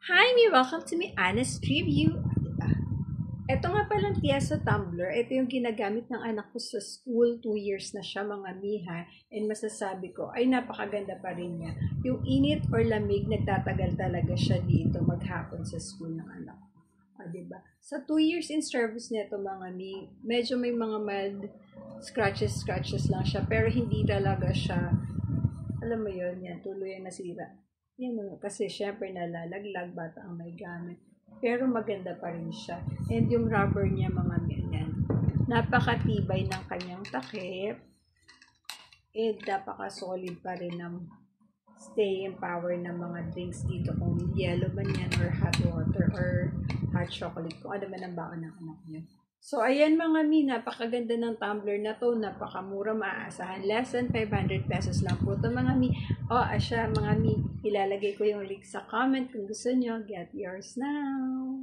Hi, Mi! Welcome to my honest review. Diba? Ito nga palang Tiesa tumbler. Ito yung ginagamit ng anak ko sa school. 2 years na siya, mga miha. And masasabi ko, ay napakaganda pa rin niya. Yung init or lamig, nagtatagal talaga siya dito maghapon sa school ng anak ko. Diba? Sa 2 years in service nito, mga mi, medyo may mga mild scratches lang siya. Pero hindi talaga siya, alam mo yun, yan, tuloy ang nasira. Yan kasi syempre nalalaglag, bata ang may gamit. Pero maganda pa rin siya. And yung rubber niya, mga ganyan, napakatibay ng kanyang takip. And napaka-solid pa rin ng staying power ng mga drinks dito. Kung yellow man yan, or hot water, or hot chocolate. Kung ano man ang baon ng anak niya. So, ayan mga mi, napakaganda ng tumbler na to, napakamura, maaasahan. Less than 500 pesos lang po ito mga mi. Asya mga mi, ilalagay ko yung link sa comment kung gusto nyo. Get yours now!